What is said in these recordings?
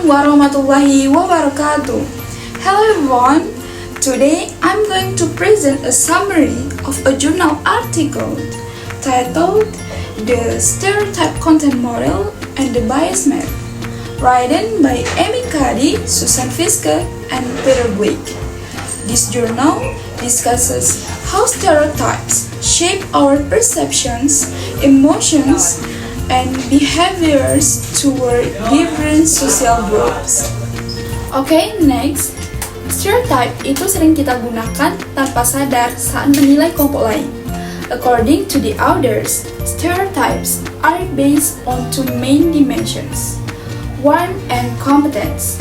warahmatullahi wabarakatuh. Hello everyone. Today I'm going to present a summary of a journal article titled The Stereotype Content Model and the Bias Map, written by Amy Cuddy, Susan Fiske, and Peter Buick. This journal discusses how stereotypes shape our perceptions, emotions, and behaviors toward different social groups. Okay, next. Stereotype itu sering kita gunakan tanpa sadar saat menilai kelompok lain. According to the authors, stereotypes are based on two main dimensions. One, and competence.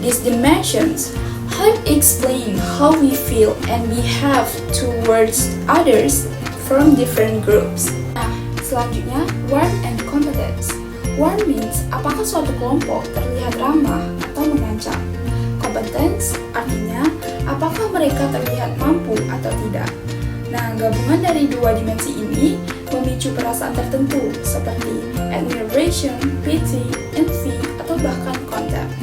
These dimensions help explain how we feel and behave towards others from different groups. Selanjutnya, warm and competence. Warm means apakah suatu kelompok terlihat ramah atau mengancam. Competence artinya apakah mereka terlihat mampu atau tidak. Nah, gabungan dari dua dimensi ini memicu perasaan tertentu seperti admiration, pity, envy, atau bahkan contempt.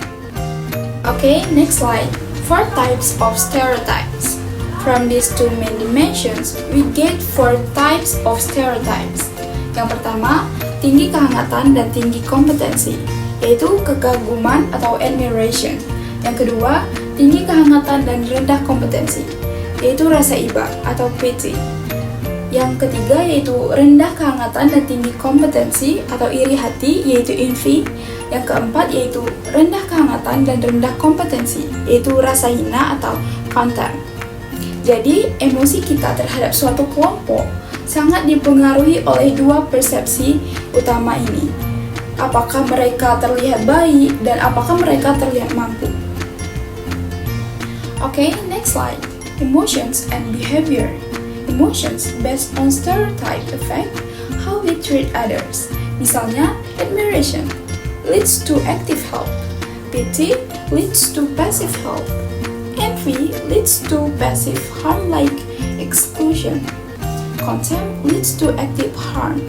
Okay, next slide. 4 types of stereotypes. From these two main dimensions, we get 4 types of stereotypes. Yang pertama, tinggi kehangatan dan tinggi kompetensi, yaitu kekaguman atau admiration. Yang kedua, tinggi kehangatan dan rendah kompetensi, yaitu rasa iba atau pity. Yang ketiga yaitu rendah kehangatan dan tinggi kompetensi atau iri hati, yaitu envy. Yang keempat yaitu rendah kehangatan dan rendah kompetensi, yaitu rasa hina atau contempt. Jadi, emosi kita terhadap suatu kelompok sangat dipengaruhi oleh dua persepsi utama ini. Apakah mereka terlihat baik dan apakah mereka terlihat mampu. Okay, next slide. Emotions and behavior. Emotions based on stereotype affect how we treat others. Misalnya, admiration leads to active help. Pity leads to passive help. Envy leads to passive harm like exclusion. Contempt leads to active harm.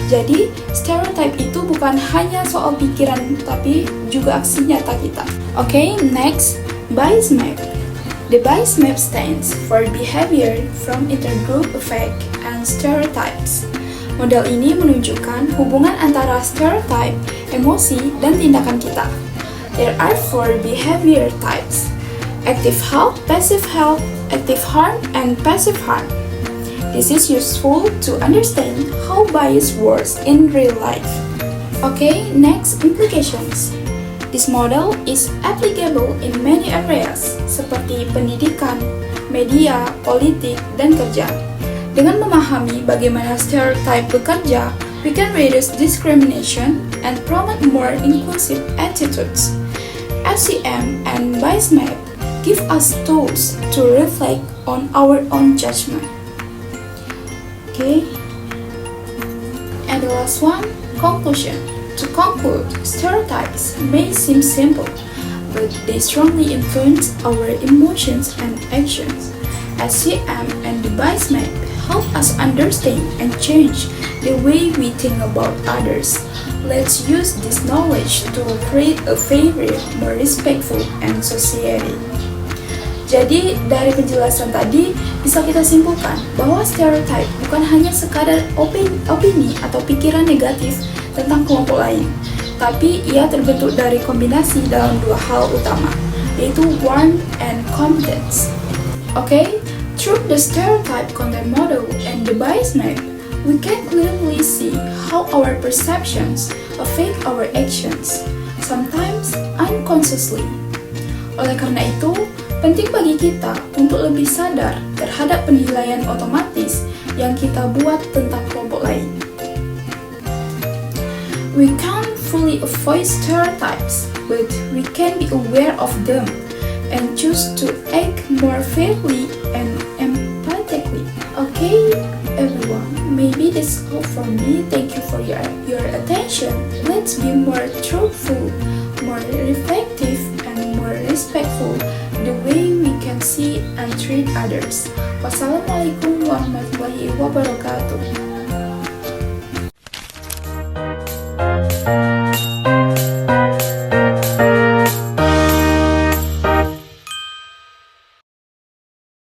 Jadi, stereotype itu bukan hanya soal pikiran, tapi juga aksi nyata kita. Okay, next, bias map. The bias map stands for behavior from intergroup effect and stereotypes. Model ini menunjukkan hubungan antara stereotype, emosi, dan tindakan kita. There are 4 behavior types: active help, passive help, active harm, and passive harm. This is useful to understand how bias works in real life. Okay, next, implications. This model is applicable in many areas seperti pendidikan, media, politik, dan kerja. Dengan memahami bagaimana stereotype bekerja, we can reduce discrimination and promote more inclusive attitudes. FCM and bias map give us tools to reflect on our own judgment. Okay, and the last one, conclusion. To conclude, stereotypes may seem simple, but they strongly influence our emotions and actions. SCM and the bias map help us understand and change the way we think about others. Let's use this knowledge to create a fairer, more respectful, and society. Jadi, dari penjelasan tadi, bisa kita simpulkan bahwa stereotype bukan hanya sekadar opini atau pikiran negatif tentang kelompok lain, tapi ia terbentuk dari kombinasi dalam 2 hal utama, yaitu warmth and competence. Okay, through the stereotype content model and the bias map, we can clearly see how our perceptions affect our actions, sometimes unconsciously. Oleh karena itu, penting bagi kita untuk lebih sadar terhadap penilaian otomatis yang kita buat tentang kelompok lain. We can't fully avoid stereotypes, but we can be aware of them and choose to act more fairly and empathetically. Okay, everyone, maybe that's all from me. Thank you for your attention. Let's be more truthful, more reflective, and more respectful the way we can see and treat others. Wassalamualaikum warahmatullahi wabarakatuh.